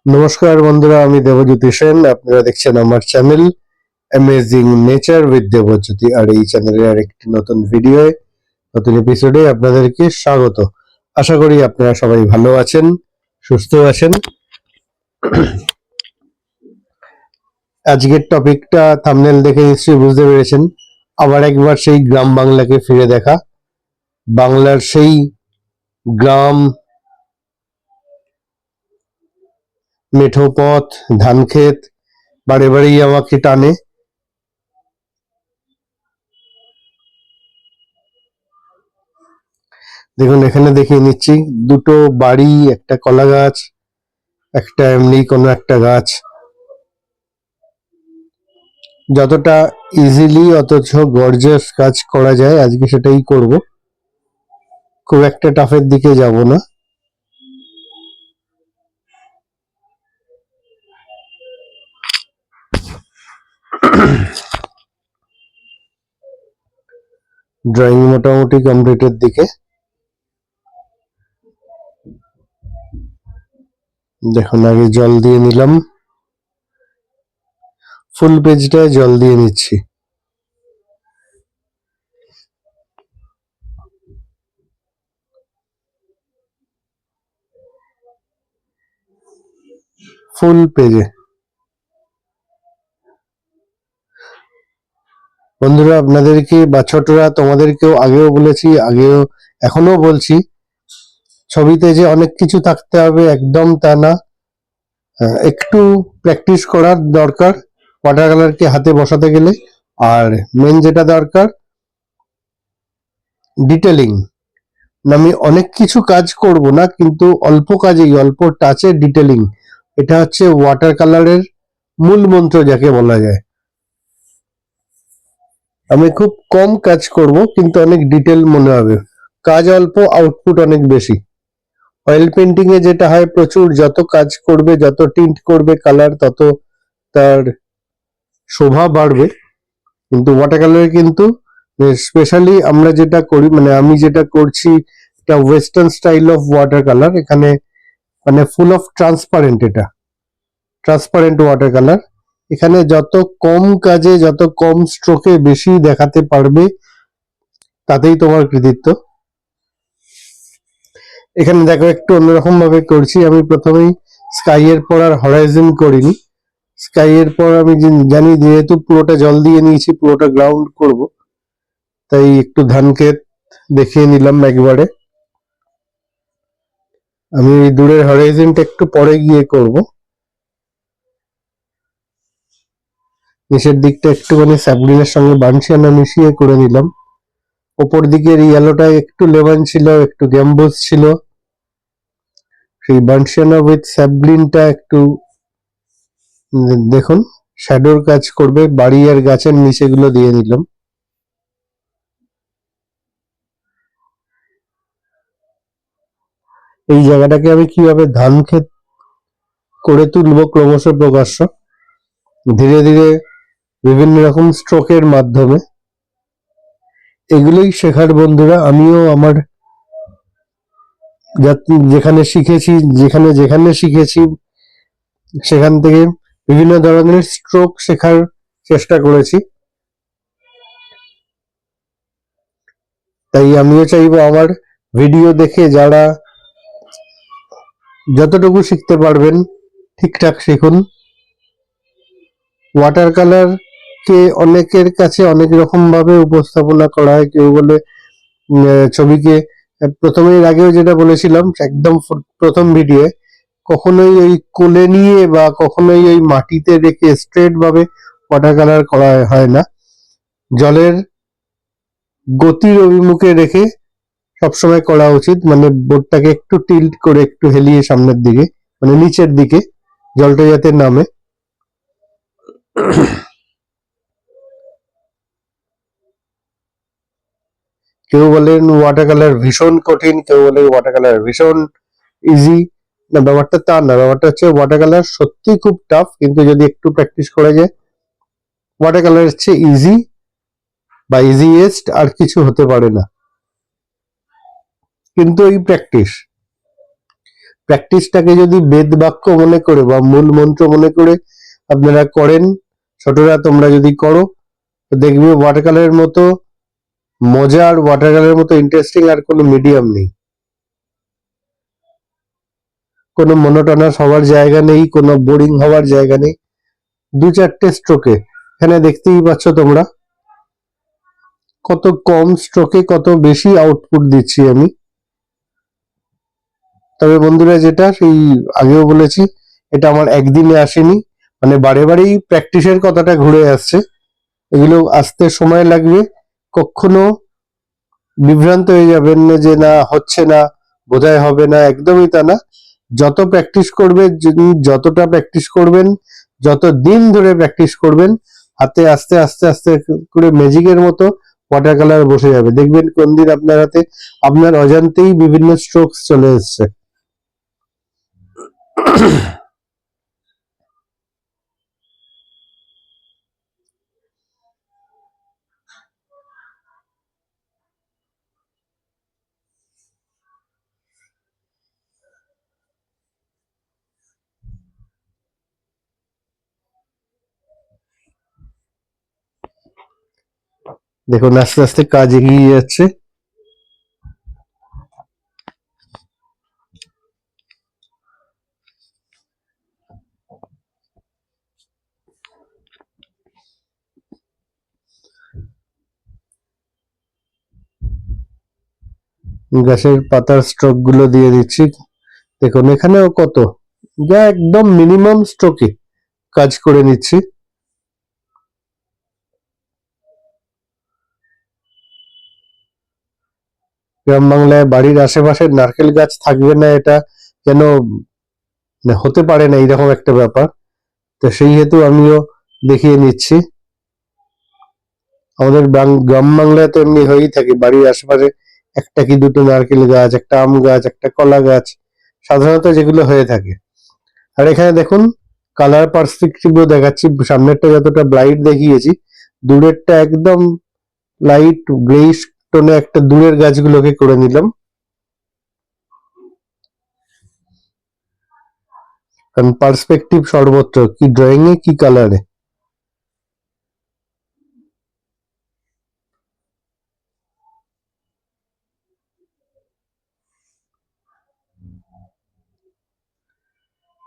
নমস্কার বন্ধুরা, আমি দেবজ্যোতি সেন। আপনারা দেখছেন আমার channel amazing nature with Debjyoti. আর এই চ্যানেলের আরেকটি নতুন ভিডিওয়ে, নতুন এপিসোডে আপনাদেরকে স্বাগত। আশা করি আপনারা সবাই ভালো আছেন, সুস্থ আছেন। আজকের টপিকটা থাম্বনেল দেখে নিশ্চয়ই বুঝতে পেরেছেন। আবার একবার সেই গ্রাম বাংলাকে ফিরে দেখা, বাংলার সেই গ্রাম, মেঠো পথ, ধান ক্ষেত বারে বারেই আমাকে টানে। দেখুন, এখানে দেখিয়ে নিচ্ছি দুটো বাড়ি, একটা কলা গাছ, একটা এমনি কোনো একটা গাছ। যতটা ইজিলি অথচ গর্জিয়াস কাজ করা যায় আজকে সেটাই করব। খুব একটা টাফের দিকে যাব না। ড্রয়িং মোটামুটি কমপ্লিটের দিকে। দেখুন, আগে জল দিয়ে নিলাম, ফুল পেজটায় জল দিয়ে নিচ্ছি। ফুল পেজে বন্ধুরা, আপনাদেরকে বা ছোটরা তোমাদেরকেও আগেও বলেছি, এখনো বলছি, ছবিতে যে অনেক কিছু থাকতে হবে একদম তা না। একটু প্র্যাকটিস করার দরকার ওয়াটার কালারকে হাতে বসাতে গেলে। আর মেন যেটা দরকার, ডিটেলিং। আমি অনেক কিছু কাজ করব না, কিন্তু অল্প কাজেই, অল্প টাচে ডিটেলিং, এটা হচ্ছে ওয়াটার কালারের মূল মন্ত্র যাকে বলা যায়। আমি খুব কম কাজ করব, কিন্তু অনেক ডিটেল মনে হবে। কাজ অল্প, আউটপুট অনেক বেশি। অয়েল পেন্টিং এ যেটা হয়, প্রচুর যত কাজ করবে, যত টিন্ট করবে কালার, তত তার শোভা বাড়বে। কিন্তু ওয়াটার কালারে কিন্তু স্পেশালি আমরা যেটা করি, মানে আমি যেটা করছি, এটা western style of water colour. এখানে মানে ফুল অফ ট্রান্সপারেন্ট, এটা ট্রান্সপারেন্ট ওয়াটার কালার। এখানে যত কম কাজে, যত কম স্ট্রোকে বেশি দেখাতে পারবে, তাতেই তোমার কৃতিত্ব। এখানে দেখো, একটু অন্যরকম ভাবে করছি। আমি প্রথমেই স্কাই এর পর আর হরাইজন করিনি। স্কাই এর পর আমি জানি, যেহেতু পুরোটা জল দিয়ে নিয়েছি, পুরোটা গ্রাউন্ড করব, তাই একটু ধান ক্ষেত দেখিয়ে নিলাম একবারে। আমি দূরের হরাইজনটা একটু পরে গিয়ে করব। নিচের দিকটা একটুখানি স্যাপলিনের সঙ্গে বানশিয়ানা মিশিয়ে করে নিলাম। ওপর দিকের ইয়েলোটা একটু লেমন ছিল, একটু গ্যাম্বোস ছিল। সেই বানশিয়ানা উইথ স্যাপলিনটা একটু দেখুন শ্যাডোর কাজ করবে, বাড়ি আর গাছের নিচেগুলো দিয়ে নিলাম। এই জায়গাটাকে আমি কিভাবে ধান ক্ষেত করে তুলবো ক্রমশ প্রকাশ্য, ধীরে ধীরে বিভিন্ন রকম স্ট্রোকের মাধ্যমে, এগুলোই শেখার বন্ধুরা। আমিও আমার যেখানে শিখেছি, যেখানে যেখানে শিখেছি, সেখান থেকে বিভিন্ন ধরনের স্ট্রোক শেখার চেষ্টা করেছি। তাই আমিও চাইবো আমার ভিডিও দেখে যারা যতটুকু শিখতে পারবেন ঠিকঠাক শিখুন। ওয়াটার কালার কে অনেকের কাছে অনেক রকম ভাবে উপস্থাপনা করা হয়। কেউ বলে ছবিকে, প্রথমের আগেও যেটা বলেছিলাম একদম প্রথম ভিডিও, কখনোই ওই কোলে নিয়ে বা কখনোই ওই মাটিতে রেখে স্ট্রেট ভাবে ওয়াটার কালার করা হয় না। জলের গতির অভিমুখে রেখে সবসময় করা উচিত। মানে বোর্ডটাকে একটু টিল্ট করে, একটু হেলিয়ে সামনের দিকে, মানে নিচের দিকে, জলটা যাতে নামে। কেউ বলেন ওয়াটার কালার ভীষণ কঠিন, কেউ বলে ওয়াটার কালার ভীষণ ইজি। না, ব্যাপারটা তা না। ব্যাপারটা হচ্ছে ওয়াটার কালার সত্যি খুব টাফ, কিন্তু যদি একটু প্র্যাকটিস করা যায়, ওয়াটার কালার হচ্ছে ইজি বা ইজিয়েস্ট আর কিছু হতে পারে না। কিন্তু এই প্র্যাকটিস প্র্যাকটিসটাকে যদি বেদ বাক্য মনে করে বা মূল মন্ত্র মনে করে আপনারা করেন, ছোটরা তোমরা যদি করো, তো দেখবে ওয়াটার কালারের মতো মজা আর ওয়াটার কালারের মতো ইন্টারেস্টিং আর কোনো মিডিয়াম নেই। কোনো মনোটোনাস হওয়ার জায়গা নেই, কোনো বোরিং হওয়ার জায়গা নেই। 2-4টে স্ট্রোকে, এখানে দেখতেই পাচ্ছ তোমরা কত কম স্ট্রোকে কত বেশি আউটপুট দিচ্ছি আমি। তবে বন্ধুরা, যেটা সেই আগেও বলেছি, এটা আমার একদিনে আসেনি, মানে বারে বারেই প্র্যাকটিসের কথাটা ঘুরে আসছে। এগুলো আসতে সময় লাগবে। কখনো বিভ্রান্ত হয়ে যাবেন না যে না হচ্ছে না, বোধহয় হবে না, একদমই তা না। যত প্র্যাকটিস করবে, যতটা প্র্যাকটিস করবেন, যত দিন ধরে প্র্যাকটিস করবেন, হাতে আস্তে আস্তে আস্তে করে ম্যাজিকের মতো ওয়াটার কালার বসে যাবে। দেখবেন কোন দিন আপনার হাতে আপনার অজান্তেই বিভিন্ন স্ট্রোকস চলে এসছে। দেখুন আস্তে আস্তে কাজ এগিয়ে যাচ্ছে। গাছের পাতার স্ট্রোক গুলো দিয়ে দিচ্ছি। দেখুন এখানেও কত, যা একদম মিনিমাম স্ট্রোকে কাজ করে নিচ্ছি। গ্রাম বাংলায় বাড়ির আশেপাশে নারকেল গাছ থাকবে না, এটা যেন হতে পারে না, এইরকম একটা ব্যাপার। তো সেই হেতু আমিও দেখিয়ে নিচ্ছি। আমাদের গ্রাম বাংলায় তো এমনি হয়েই থাকে, বাড়ির আশেপাশে একটা কি দুটো নারকেল গাছ, একটা আম গাছ, একটা কলা গাছ, সাধারণত যেগুলো হয়ে থাকে। আর এখানে দেখুন কালার পার্সপেক্টিভও দেখাচ্ছি। সামনেরটা যতটা ব্রাইট দেখিয়েছি, দূরেরটা একদম লাইট গ্রেইশ টোনে একটা দূরের গাছগুলোকে করে নিলাম। কারণ পার্সপেক্টিভ সর্বত্র, কি ড্রয়িং এ কি কালারে।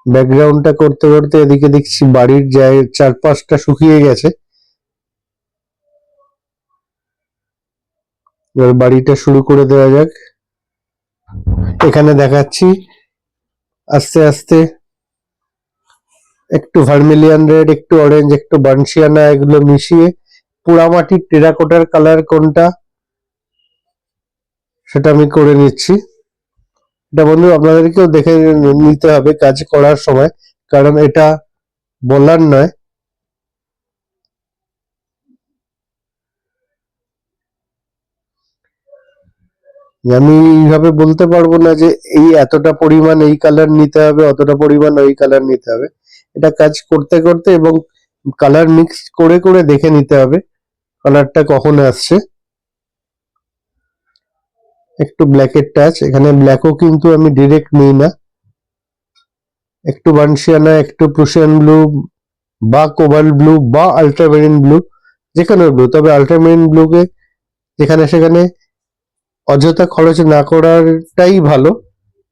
ব্যাকগ্রাউন্ডটা করতে করতে এদিকে দেখছি বাড়ির চারপাশটা শুকিয়ে গেছে। এবার বাড়িটা শুরু করে দেওয়া যাক। এখানে দেখাচ্ছি আস্তে আস্তে একটু ভার্মিলিয়ান রেড, একটু অরেঞ্জ, একটু বানশিয়ানা, এগুলো মিশিয়ে পোড়ামাটির টেরাকোটার কালার কোনটা সেটা আমি করে নিচ্ছি। এটা বন্ধু আপনাদেরকেও দেখে নিতে হবে কাজ করার সময়, কারণ এটা বলার নয়। আমি এইভাবে বলতে পারবো না যে এই এতটা পরিমাণ এই কালার নিতে হবে, অতটা পরিমাণ ওই কালার নিতে হবে। এটা কাজ করতে করতে এবং কালার মিক্স করে করে দেখে নিতে হবে কালারটা কখন আসছে। একটু ব্ল্যাকের টাচ, এখানে ব্ল্যাকও কিন্তু আমি ডিরেক্ট নিই না, একটু বানশিয়ানা, একটু প্রুশিয়ান ব্লু বা কোবাল্ট ব্লু বা আল্ট্রামেরিন ব্লু, যেখানে ব্লু, তবে আল্ট্রামেরিন ব্লুকে যেখানে সেখানে অযথা খরচ না করাটাই ভালো।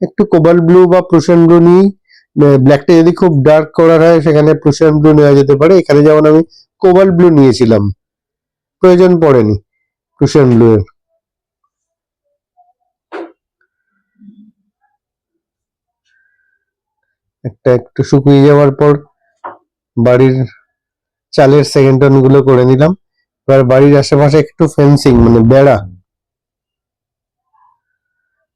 একটু কোবাল্ট ব্লু বা প্রুশিয়ান ব্লু নিয়েই, ব্ল্যাকটা যদি খুব ডার্ক করার হয় সেখানে প্রুশিয়ান ব্লু নেওয়া যেতে পারে। এখানে যেমন আমি কোবাল্ট ব্লু নিয়েছিলাম, প্রয়োজন পড়েনি প্রুশিয়ান ব্লু এর। একটা একটু শুকিয়ে যাওয়ার পর বাড়ির চালের সেকেন্ড টোন গুলো করে নিলাম। এবার বাড়ির আশেপাশে একটু ফেন্সিং মানে বেড়া,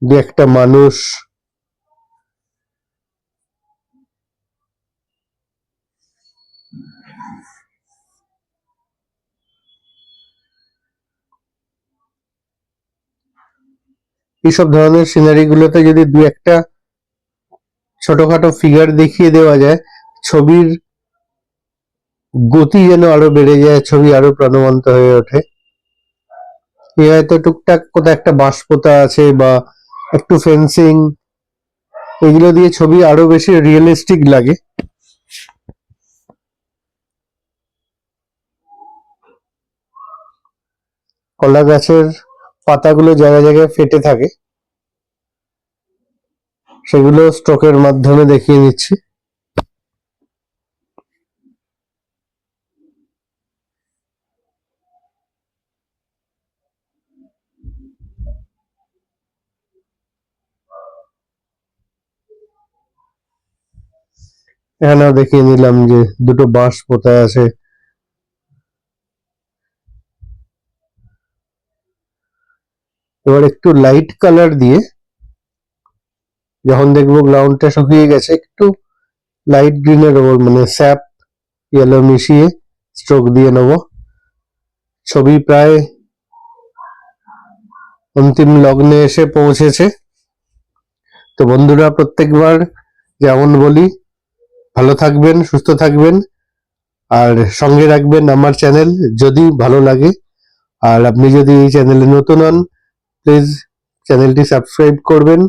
দু একটা মানুষ, এইসব ধরনের সিনারি গুলোতে যদি দু একটা ছোটখাটো ফিগার দেখিয়ে দেওয়া যায়, ছবির গতি যেন আরো বেড়ে যায়, ছবি আরো প্রাণবন্ত হয়ে ওঠে। হয়তো টুকটাক কোথাও একটা বাঁশ পোতা আছে বা একটু ফেন্সিং, এগুলো দিয়ে ছবি আরো বেশি রিয়েলিস্টিক লাগে। কলা গাছের পাতাগুলো জায়গায় জায়গায় ফেটে থাকে, সেগুলো স্ট্রোকের মাধ্যমে দেখিয়ে দিচ্ছি। এখানেও দেখিয়ে নিলাম যে দুটো বাঁশ পোতা আছে। এবার একটু লাইট কালার দিয়ে, যখন দেখবো গ্রাউন্ডটা শুকিয়ে গেছে, একটু লাইট গ্রিনের ওপর মানে স্যাপ ইয়েলো মিশিয়ে স্ট্রোক দিয়ে নেব। ছবি প্রায় অন্তিম লগ্নে এসে পৌঁছেছে। তো বন্ধুরা, প্রত্যেকবার যেমন বলি, ভালো থাকবেন, সুস্থ থাকবেন, আর সঙ্গে রাখবেন আমার চ্যানেল যদি ভালো লাগে। আর আপনি যদি এই চ্যানেলে নতুন হন, প্লিজ চ্যানেলটি সাবস্ক্রাইব করবেন,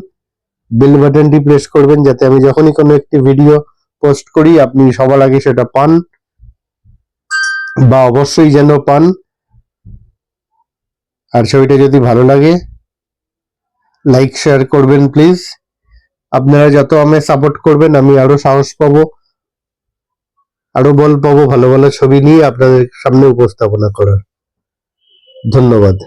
বেল বাটনটি প্রেস করবেন, যাতে আমি যখনই কোনো একটি ভিডিও পোস্ট করি আপনি সবার আগে সেটা পান, বা অবশ্যই যেন পান। আর ছবিটা যদি ভালো লাগে, লাইক শেয়ার করবেন প্লিজ। আপনারা যত আমায় সাপোর্ট করবেন, আমি আরো সাহস পাবো, আরো বল পাবো ভালো ভালো ছবি নিয়ে আপনাদের সামনে উপস্থাপনা করার। ধন্যবাদ।